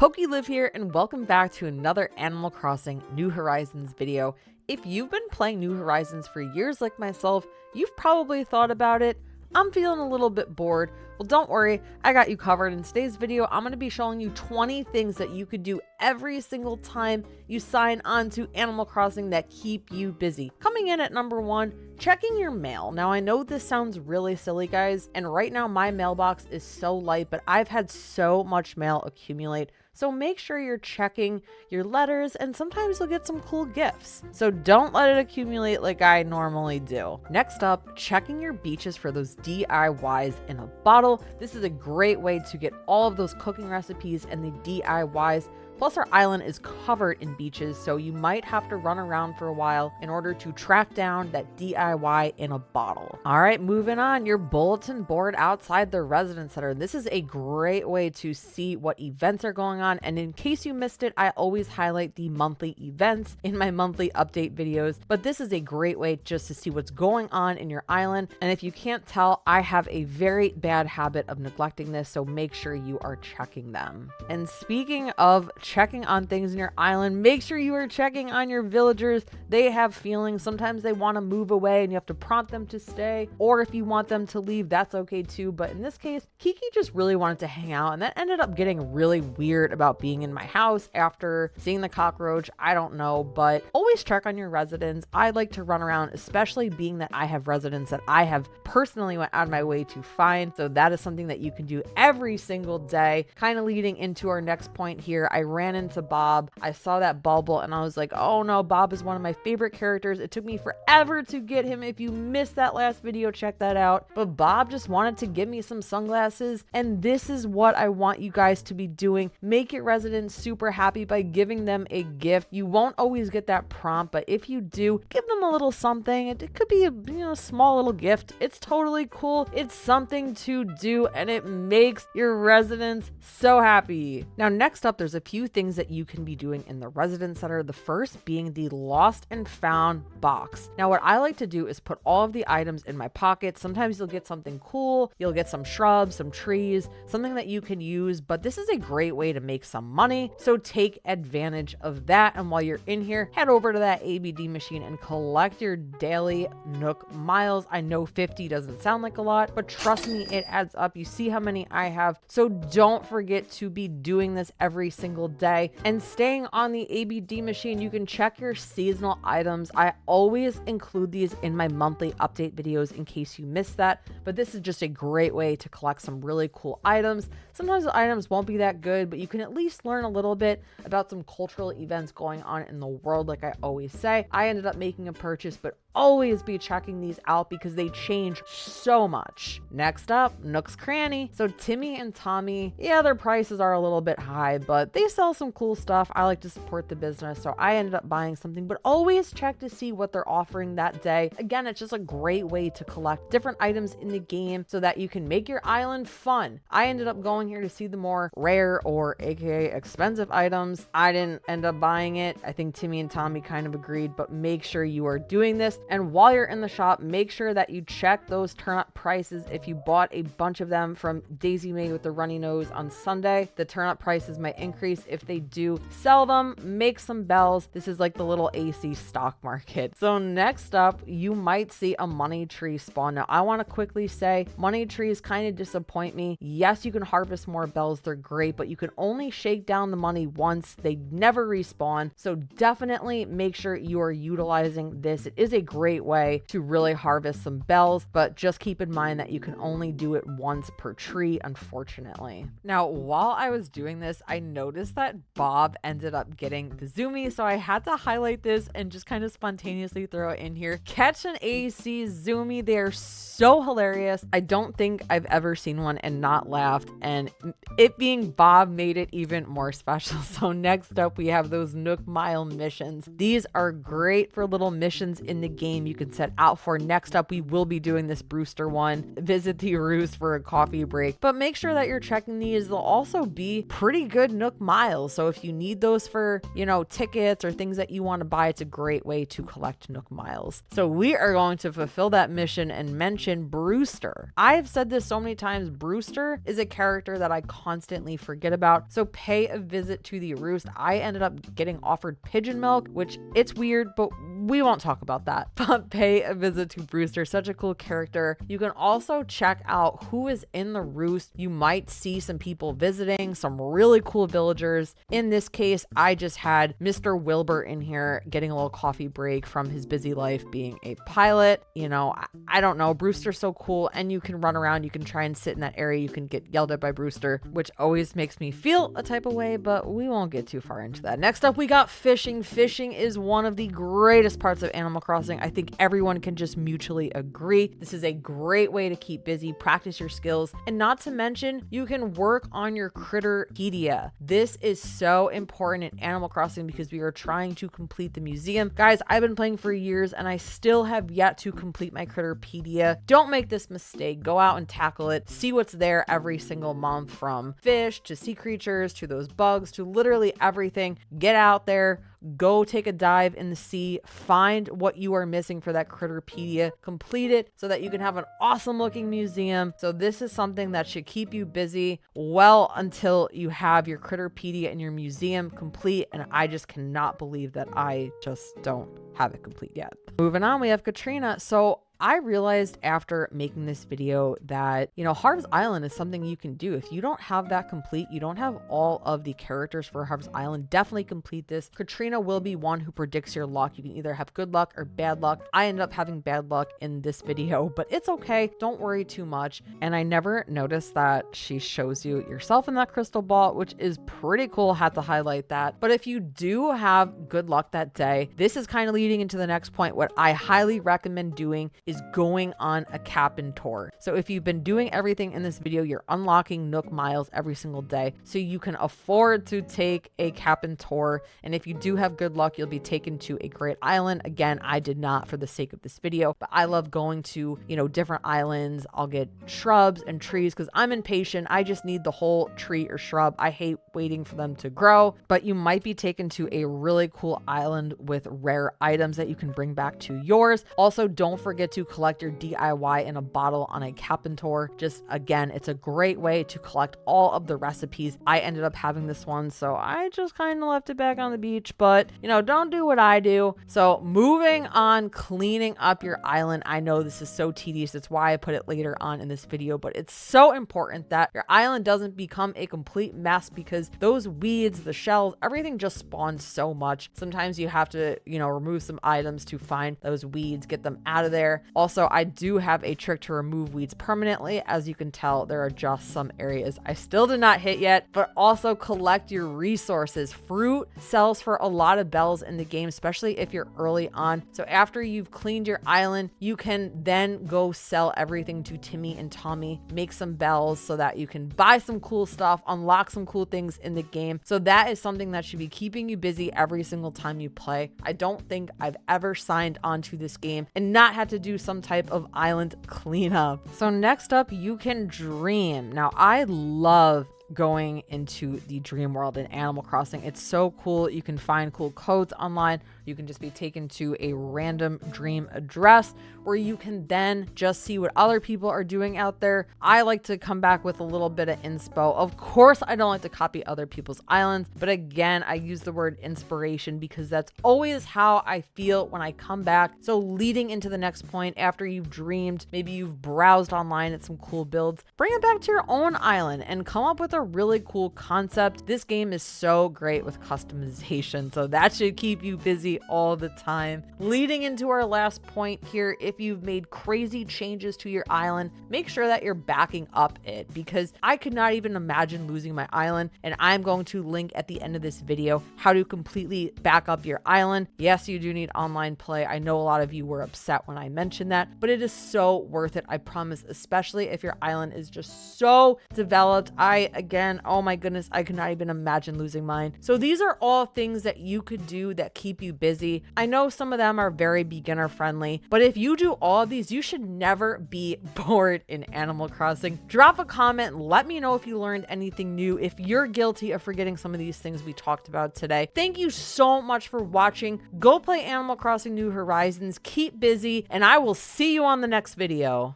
PokeLive here, and welcome back to another Animal Crossing New Horizons video. If you've been playing New Horizons for years like myself, you've probably thought about it. I'm feeling a little bit bored. Well, don't worry, I got you covered. In today's video, I'm going to be showing you 20 things that you could do every single time you sign on to Animal Crossing that keep you busy. Coming in at number 1, checking your mail. Now, I know this sounds really silly, guys, and right now my mailbox is so light, but I've had so much mail accumulate. So make sure you're checking your letters, and sometimes you'll get some cool gifts. So don't let it accumulate like I normally do. Next up, checking your beaches for those DIYs in a bottle. This is a great way to get all of those cooking recipes and the DIYs. Plus, our island is covered in beaches, so you might have to run around for a while in order to track down that DIY in a bottle. All right, moving on, your bulletin board outside the residence center. This is a great way to see what events are going on, and in case you missed it, I always highlight the monthly events in my monthly update videos, but this is a great way just to see what's going on in your island. And if you can't tell, I have a very bad habit of neglecting this, so make sure you are checking them. And speaking of checking on things in your island, make sure you are checking on your villagers. They have feelings. Sometimes they want to move away and you have to prompt them to stay, or if you want them to leave, that's okay too. But in this case, Kiki just really wanted to hang out, and that ended up getting really weird about being in my house after seeing the cockroach. I don't know, but always check on your residents. I like to run around, especially being that I have residents that I have personally went out of my way to find. So that is something that you can do every single day. Kind of leading into our next point here, I ran into Bob. I saw that bubble and I was like, oh no, Bob is one of my favorite characters. It took me forever to get him. If you missed that last video, check that out. But Bob just wanted to give me some sunglasses, and this is what I want you guys to be doing. Make your residents super happy by giving them a gift. You won't always get that prompt, but if you do, give them a little something. It could be a small little gift. It's totally cool. It's something to do, and it makes your residents so happy. Now, next up, there's a few things that you can be doing in the residence center. The first being the lost and found box. Now, what I like to do is put all of the items in my pocket. Sometimes you'll get something cool. You'll get some shrubs, some trees, something that you can use, but this is a great way to make some money. So take advantage of that. And while you're in here, head over to that ABD machine and collect your daily Nook miles. I know 50 doesn't sound like a lot, but trust me, it adds up. You see how many I have. So don't forget to be doing this every single day. And staying on the ABD machine, you can check your seasonal items. I always include these in my monthly update videos in case you missed that, but this is just a great way to collect some really cool items. Sometimes the items won't be that good, but you can at least learn a little bit about some cultural events going on in the world. Like I always say, I ended up making a purchase, but always be checking these out because they change so much. Next up, Nook's Cranny. So Timmy and Tommy, yeah, their prices are a little bit high, but they sell some cool stuff. I like to support the business, so I ended up buying something, but always check to see what they're offering that day. Again, it's just a great way to collect different items in the game so that you can make your island fun. I ended up going here to see the more rare or aka expensive items. I didn't end up buying it. I think Timmy and Tommy kind of agreed, but make sure you are doing this. And while you're in the shop, make sure that you check those turnip prices. If you bought a bunch of them from Daisy May with the runny nose on Sunday, the turnip prices might increase. If they do, sell them, make some bells. This is like the little AC stock market. So next up, you might see a money tree spawn. Now, I want to quickly say money trees kind of disappoint me. Yes, you can harvest more bells. They're great, but you can only shake down the money once. They never respawn. So definitely make sure you are utilizing this. It is a great way to really harvest some bells, but just keep in mind that you can only do it once per tree, unfortunately. Now, while I was doing this, I noticed that Bob ended up getting the Zoomy, so I had to highlight this and just kind of spontaneously throw it in here. Catch an AC Zoomy. They are so hilarious. I don't think I've ever seen one and not laughed, and it being Bob made it even more special. So next up, we have those Nook Mile missions. These are great for little missions in the game you can set out for. Next up, we will be doing this Brewster one, visit the roost for a coffee break, but make sure that you're checking these. They'll also be pretty good Nook miles. So if you need those for, tickets or things that you want to buy, it's a great way to collect Nook miles. So we are going to fulfill that mission and mention Brewster. I've said this so many times, Brewster is a character that I constantly forget about. So pay a visit to the roost. I ended up getting offered pigeon milk, which it's weird, but we won't talk about that. But pay a visit to Brewster, such a cool character. You can also check out who is in the roost. You might see some people visiting, some really cool villagers. In this case, I just had Mr. Wilbur in here getting a little coffee break from his busy life being a pilot. I don't know. Brewster's so cool, and you can run around. You can try and sit in that area. You can get yelled at by Brewster, which always makes me feel a type of way, but we won't get too far into that. Next up, we got fishing. Fishing is one of the greatest parts of Animal Crossing. I think everyone can just mutually agree. This is a great way to keep busy, practice your skills, and not to mention, you can work on your critterpedia. This is so important in Animal Crossing because we are trying to complete the museum. Guys, I've been playing for years and I still have yet to complete my critterpedia. Don't make this mistake. Go out and tackle it. See what's there every single month, from fish to sea creatures to those bugs to literally everything. Get out there. Go take a dive in the sea, find what you are missing for that critterpedia, complete it so that you can have an awesome looking museum. So this is something that should keep you busy well until you have your critterpedia and your museum complete. And I just cannot believe that I just don't have it complete yet. Moving on, we have Katrina. So I realized after making this video that, Harvest Island is something you can do. If you don't have that complete, you don't have all of the characters for Harvest Island, definitely complete this. Katrina will be one who predicts your luck. You can either have good luck or bad luck. I ended up having bad luck in this video, but it's okay. Don't worry too much. And I never noticed that she shows you yourself in that crystal ball, which is pretty cool. Had to highlight that. But if you do have good luck that day, this is kind of leading into the next point. What I highly recommend doing is going on a Cap'n tour. So if you've been doing everything in this video, you're unlocking Nook miles every single day, so you can afford to take a Cap'n tour. And if you do have good luck, you'll be taken to a great island. Again, I did not for the sake of this video, but I love going to, different islands. I'll get shrubs and trees because I'm impatient. I just need the whole tree or shrub. I hate waiting for them to grow, but you might be taken to a really cool island with rare items that you can bring back to yours. Also, don't forget to collect your DIY in a bottle on a Cap'n tour. Just again, it's a great way to collect all of the recipes. I ended up having this one, so I just kind of left it back on the beach, but don't do what I do. So moving on, cleaning up your island. I know this is so tedious. That's why I put it later on in this video, but it's so important that your island doesn't become a complete mess because those weeds, the shells, everything just spawns so much. Sometimes you have to, remove some items to find those weeds, get them out of there. Also, I do have a trick to remove weeds permanently. As you can tell, there are just some areas I still did not hit yet, but also collect your resources. Fruit sells for a lot of bells in the game, especially if you're early on. So after you've cleaned your island, you can then go sell everything to Timmy and Tommy, make some bells so that you can buy some cool stuff, unlock some cool things in the game. So that is something that should be keeping you busy every single time you play. I don't think I've ever signed onto this game and not had to do some type of island cleanup. So next up, you can dream. Now, I love going into the dream world in Animal Crossing. It's so cool. You can find cool codes online. You can just be taken to a random dream address where you can then just see what other people are doing out there. I like to come back with a little bit of inspo. Of course, I don't like to copy other people's islands, but again, I use the word inspiration because that's always how I feel when I come back. So leading into the next point, after you've dreamed, maybe you've browsed online at some cool builds, bring it back to your own island and come up with a really cool concept. This game is so great with customization, so that should keep you busy all the time. Leading into our last point here, if you've made crazy changes to your island, make sure that you're backing up it, because I could not even imagine losing my island, and I'm going to link at the end of this video how to completely back up your island. Yes, you do need online play. I know a lot of you were upset when I mentioned that, but it is so worth it, I promise, especially if your island is just so developed. I again. Oh my goodness, I could not even imagine losing mine. So these are all things that you could do that keep you busy. I know some of them are very beginner friendly, but if you do all of these, you should never be bored in Animal Crossing. Drop a comment, let me know if you learned anything new, if you're guilty of forgetting some of these things we talked about today. Thank you so much for watching. Go play Animal Crossing New Horizons, keep busy, and I will see you on the next video.